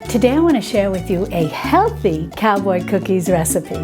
Today I want to share with you a healthy cowboy cookies recipe.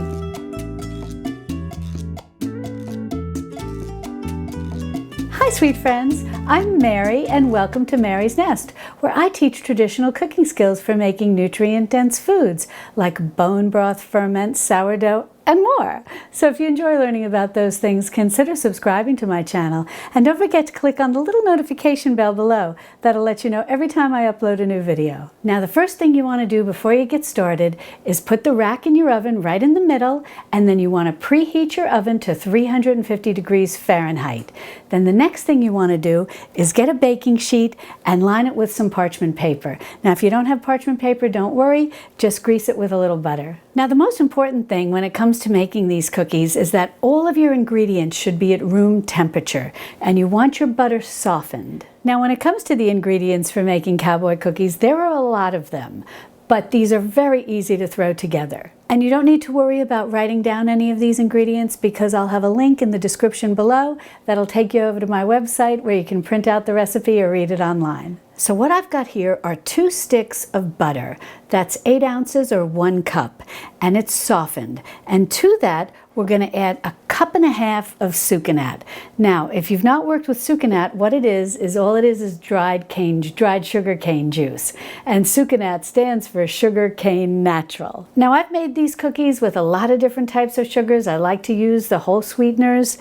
Hi sweet friends, I'm Mary and welcome to Mary's Nest, where I teach traditional cooking skills for making nutrient-dense foods like bone broth, ferment, sourdough, and more. So if you enjoy learning about those things, consider subscribing to my channel. And don't forget to click on the little notification bell below. That'll let you know every time I upload a new video. Now the first thing you want to do before you get started is put the rack in your oven right in the middle, and then you want to preheat your oven to 350 degrees Fahrenheit. Then the next thing you want to do is get a baking sheet and line it with some parchment paper. Now if you don't have parchment paper, don't worry, just grease it with a little butter. Now the most important thing when it comes to making these cookies is that all of your ingredients should be at room temperature, and you want your butter softened. Now when it comes to the ingredients for making cowboy cookies, there are a lot of them, but these are very easy to throw together. And you don't need to worry about writing down any of these ingredients because I'll have a link in the description below that'll take you over to my website where you can print out the recipe or read it online. So what I've got here are 2 sticks of butter. That's 8 ounces or 1 cup, and it's softened. And to that, we're going to add 1.5 cups of sucanat. Now, if you've not worked with sucanat, what it is all it is dried sugar cane juice. And sucanat stands for sugar cane natural. Now, I've made these cookies with a lot of different types of sugars. I like to use the whole sweeteners.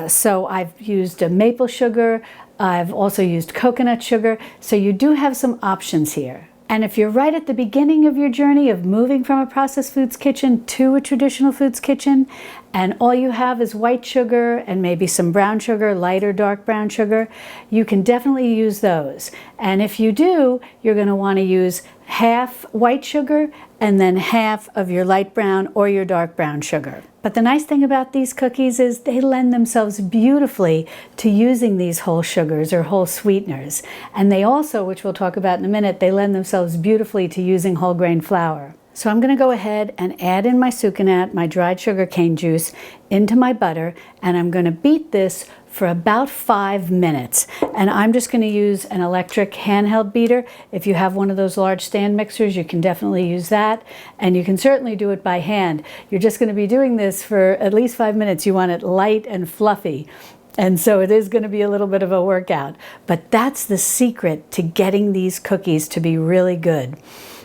So I've used a maple sugar. I've also used coconut sugar, so you do have some options here. And if you're right at the beginning of your journey of moving from a processed foods kitchen to a traditional foods kitchen, and all you have is white sugar and maybe some brown sugar, light or dark brown sugar, you can definitely use those. And if you do, you're going to want to use half white sugar and then half of your light brown or your dark brown sugar. But the nice thing about these cookies is they lend themselves beautifully to using these whole sugars or whole sweeteners. And they also, which we'll talk about in a minute, they lend themselves beautifully to using whole grain flour. So I'm going to go ahead and add in my sucanat, my dried sugar cane juice, into my butter, and I'm going to beat this for about 5 minutes. And I'm just going to use an electric handheld beater. If you have one of those large stand mixers, you can definitely use that. And you can certainly do it by hand. You're just going to be doing this for at least 5 minutes. You want it light and fluffy. And so it is going to be a little bit of a workout. But that's the secret to getting these cookies to be really good.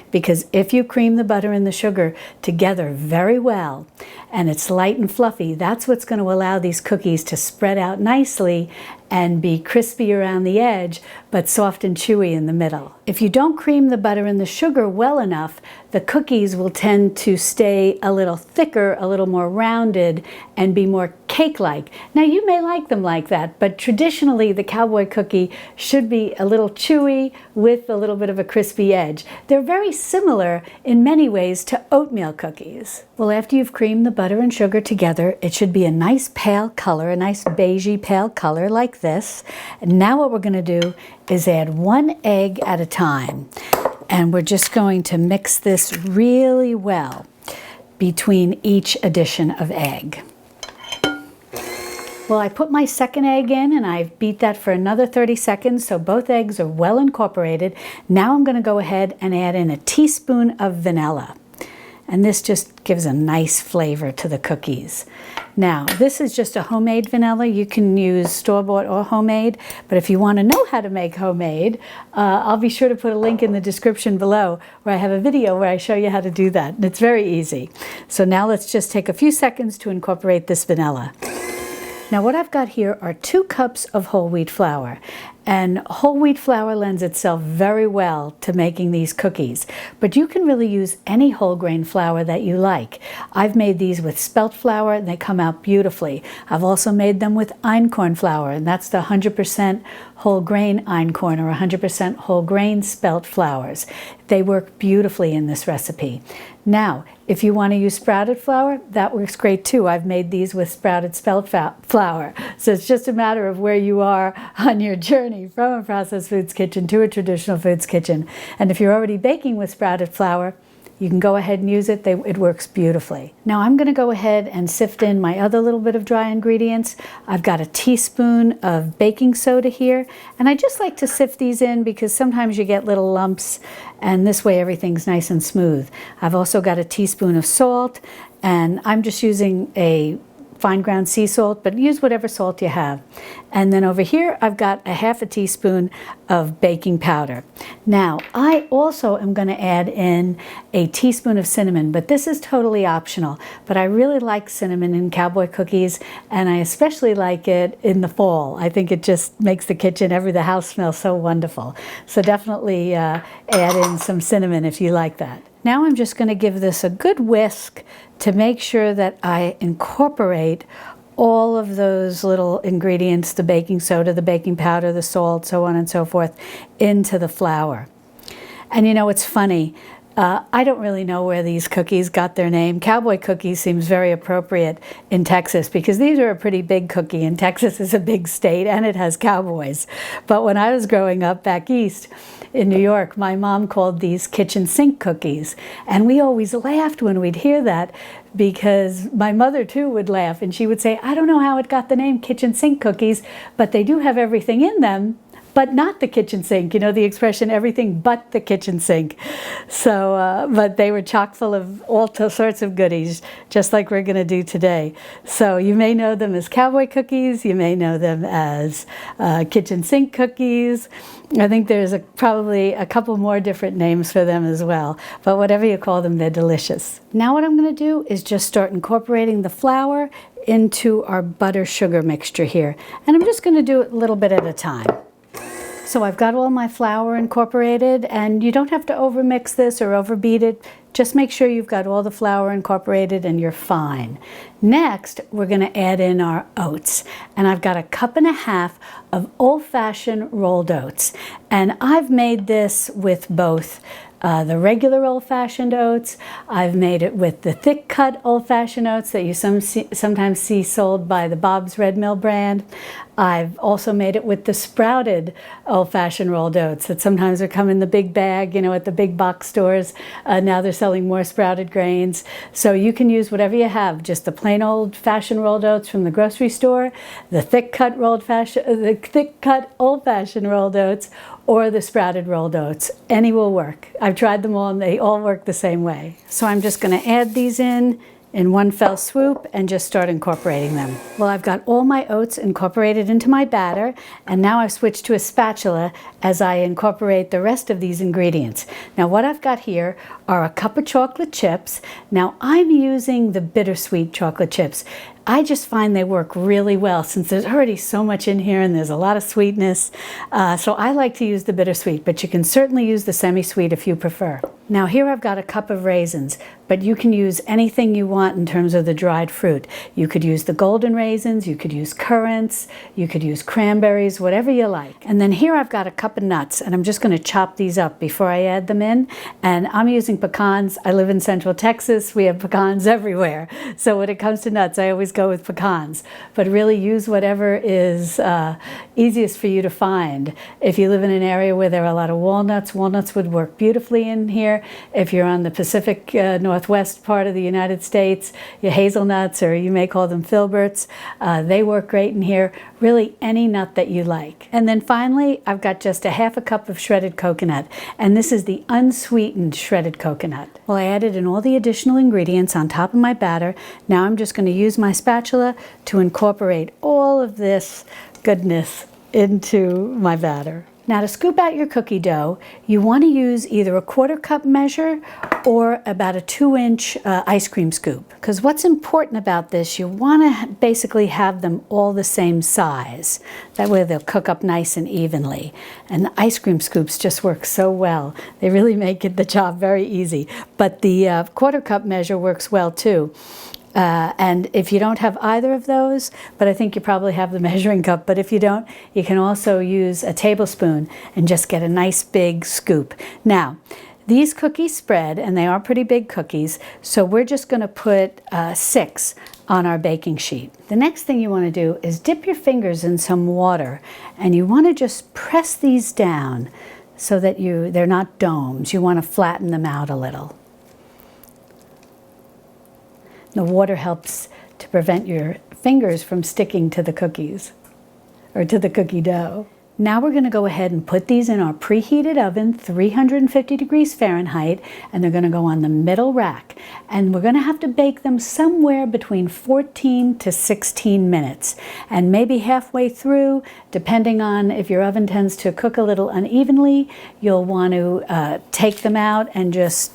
Because if you cream the butter and the sugar together very well, and it's light and fluffy, that's what's going to allow these cookies to spread out nicely and be crispy around the edge, but soft and chewy in the middle. If you don't cream the butter and the sugar well enough, the cookies will tend to stay a little thicker, a little more rounded, and be more cake-like. Now you may like them like that, but traditionally the cowboy cookie should be a little chewy with a little bit of a crispy edge. They're very similar in many ways to oatmeal cookies. Well, after you've creamed the butter and sugar together, it should be a nice pale color, a nice beigey pale color like this. And now what we're going to do is add 1 egg at a time. And we're just going to mix this really well between each addition of egg. Well, I put my second egg in and I've beat that for another 30 seconds, so both eggs are well incorporated. Now I'm going to go ahead and add in a teaspoon of vanilla. And this just gives a nice flavor to the cookies. Now, this is just a homemade vanilla. You can use store-bought or homemade, but if you want to know how to make homemade, I'll be sure to put a link in the description below where I have a video where I show you how to do that, and it's very easy. So now let's just take a few seconds to incorporate this vanilla. Now what I've got here are 2 cups of whole wheat flour. And whole wheat flour lends itself very well to making these cookies. But you can really use any whole grain flour that you like. I've made these with spelt flour and they come out beautifully. I've also made them with einkorn flour, and that's the 100% whole grain einkorn or 100% whole grain spelt flours. They work beautifully in this recipe. Now, if you want to use sprouted flour, that works great too. I've made these with sprouted spelt flour. So it's just a matter of where you are on your journey from a processed foods kitchen to a traditional foods kitchen. And if you're already baking with sprouted flour, you can go ahead and use it. It works beautifully. Now I'm going to go ahead and sift in my other little bit of dry ingredients. I've got a teaspoon of baking soda here, and I just like to sift these in because sometimes you get little lumps, and this way everything's nice and smooth. I've also got a teaspoon of salt, and I'm just using a fine ground sea salt, but use whatever salt you have. And then over here I've got a half a teaspoon of baking powder. Now I also am going to add in a teaspoon of cinnamon, but this is totally optional. But I really like cinnamon in Cowboy cookies, and I especially like it in the fall. I think it just makes the kitchen, the house smell so wonderful. So definitely add in some cinnamon if you like that. Now I'm just going to give this a good whisk to make sure that I incorporate all of those little ingredients, the baking soda, the baking powder, the salt, so on and so forth, into the flour. And you know, it's funny. I don't really know where these cookies got their name. Cowboy cookies seems very appropriate in Texas because these are a pretty big cookie, and Texas is a big state and it has cowboys. But when I was growing up back east in New York, my mom called these kitchen sink cookies. And we always laughed when we'd hear that because my mother too would laugh, and she would say, I don't know how it got the name kitchen sink cookies, but they do have everything in them, but not the kitchen sink. You know the expression, everything but the kitchen sink. So, but they were chock full of all sorts of goodies, just like we're going to do today. So you may know them as Cowboy cookies. You may know them as kitchen sink cookies. I think there's probably a couple more different names for them as well. But whatever you call them, they're delicious. Now what I'm going to do is just start incorporating the flour into our butter sugar mixture here. And I'm just going to do it a little bit at a time. So I've got all my flour incorporated, and you don't have to overmix this or overbeat it. Just make sure you've got all the flour incorporated and you're fine. Next, we're going to add in our oats. And I've got 1.5 cups of old-fashioned rolled oats. And I've made this with both the regular old-fashioned oats. I've made it with the thick-cut old-fashioned oats that you sometimes see sold by the Bob's Red Mill brand. I've also made it with the sprouted old-fashioned rolled oats that sometimes are come in the big bag, you know, at the big box stores. Now they're selling more sprouted grains. So you can use whatever you have, just the plain old-fashioned rolled oats from the grocery store, the thick-cut old-fashioned rolled oats, or the sprouted rolled oats. Any will work. I've tried them all and they all work the same way. So I'm just going to add these in one fell swoop and just start incorporating them. Well, I've got all my oats incorporated into my batter, and now I've switched to a spatula as I incorporate the rest of these ingredients. Now what I've got here are 1 cup of chocolate chips. Now I'm using the bittersweet chocolate chips. I just find they work really well since there's already so much in here and there's a lot of sweetness. So I like to use the bittersweet, but you can certainly use the semi-sweet if you prefer. Now here I've got 1 cup of raisins, but you can use anything you want in terms of the dried fruit. You could use the golden raisins, you could use currants, you could use cranberries, whatever you like. And then here I've got 1 cup of nuts, and I'm just going to chop these up before I add them in. And I'm using pecans. I live in Central Texas. We have pecans everywhere. So when it comes to nuts, I always go with pecans. But really use whatever is easiest for you to find. If you live in an area where there are a lot of walnuts, walnuts would work beautifully in here. If you're on the Pacific Northwest part of the United States, your hazelnuts, or you may call them filberts, they work great in here. Really any nut that you like. And then finally, I've got just 1/2 cup of shredded coconut, and this is the unsweetened shredded coconut. Well, I added in all the additional ingredients on top of my batter. Now I'm just going to use my spatula to incorporate all of this goodness into my batter. Now to scoop out your cookie dough, you want to use either a 1/4 cup measure or about a 2-inch ice cream scoop. Because what's important about this, you want to basically have them all the same size. That way they'll cook up nice and evenly. And the ice cream scoops just work so well. They really make the job very easy. But the 1/4 cup measure works well too. And if you don't have either of those, but I think you probably have the measuring cup, but if you don't, you can also use a tablespoon and just get a nice big scoop. Now, these cookies spread, and they are pretty big cookies, so we're just going to put 6 on our baking sheet. The next thing you want to do is dip your fingers in some water, and you want to just press these down so that they're not domes. You want to flatten them out a little. The water helps to prevent your fingers from sticking to the cookies or to the cookie dough. Now we're going to go ahead and put these in our preheated oven, 350 degrees Fahrenheit, and they're going to go on the middle rack. And we're going to have to bake them somewhere between 14 to 16 minutes. And maybe halfway through, depending on if your oven tends to cook a little unevenly, you'll want to take them out and just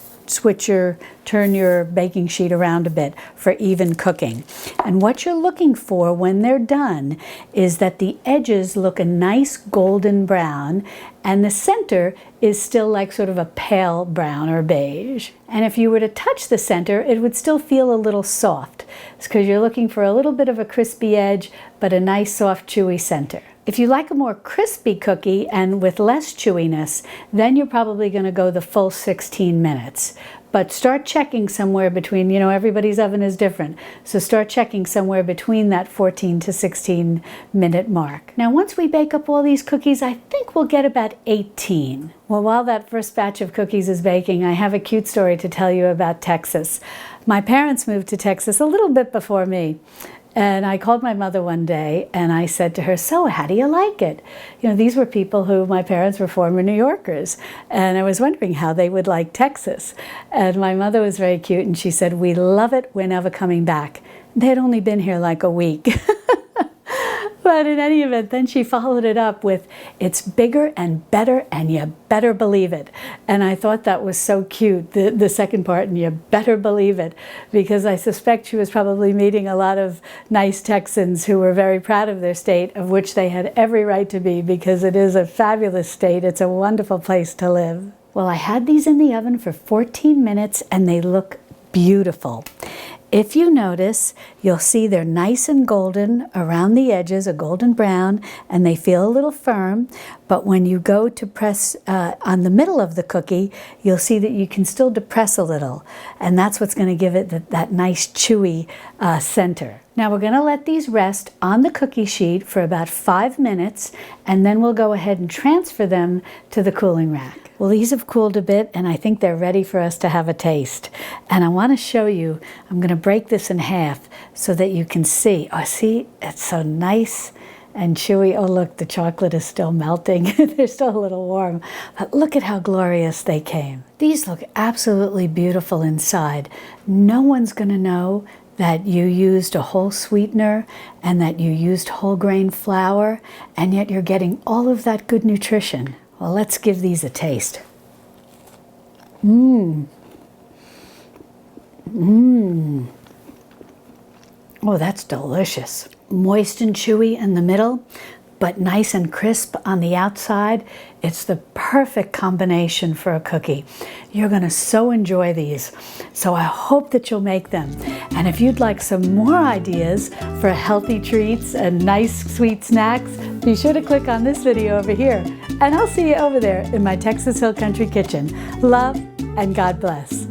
turn your baking sheet around a bit for even cooking. And what you're looking for when they're done is that the edges look a nice golden brown and the center is still like sort of a pale brown or beige. And if you were to touch the center, it would still feel a little soft. It's because you're looking for a little bit of a crispy edge, but a nice soft chewy center. If you like a more crispy cookie and with less chewiness, then you're probably going to go the full 16 minutes. But start checking somewhere between, everybody's oven is different. So start checking somewhere between that 14 to 16 minute mark. Now, once we bake up all these cookies, I think we'll get about 18. Well, while that first batch of cookies is baking, I have a cute story to tell you about Texas. My parents moved to Texas a little bit before me. And I called my mother one day and I said to her, "So how do you like it?" These were people who my parents were former New Yorkers. And I was wondering how they would like Texas. And my mother was very cute and she said, "We love it. We're never coming back." They had only been here like a week. But in any event, then she followed it up with, "It's bigger and better and you better believe it." And I thought that was so cute, the second part, "and you better believe it," because I suspect she was probably meeting a lot of nice Texans who were very proud of their state, of which they had every right to be, because it is a fabulous state. It's a wonderful place to live. Well, I had these in the oven for 14 minutes and they look beautiful. If you notice, you'll see they're nice and golden around the edges, a golden brown, and they feel a little firm. But when you go to press on the middle of the cookie, you'll see that you can still depress a little. And that's what's going to give it that nice chewy center. Now we're going to let these rest on the cookie sheet for about 5 minutes, and then we'll go ahead and transfer them to the cooling rack. Well, these have cooled a bit, and I think they're ready for us to have a taste. And I want to show you, I'm going to break this in half so that you can see. Oh, see, it's so nice and chewy. Oh, look, the chocolate is still melting. They're still a little warm. But look at how glorious they came. These look absolutely beautiful inside. No one's going to know that you used a whole sweetener and that you used whole grain flour, and yet you're getting all of that good nutrition. Well, let's give these a taste. Oh, that's delicious. Moist and chewy in the middle, but nice and crisp on the outside. It's the perfect combination for a cookie. You're going to so enjoy these. So I hope that you'll make them. And if you'd like some more ideas for healthy treats and nice sweet snacks, be sure to click on this video over here. And I'll see you over there in my Texas Hill Country kitchen. Love and God bless.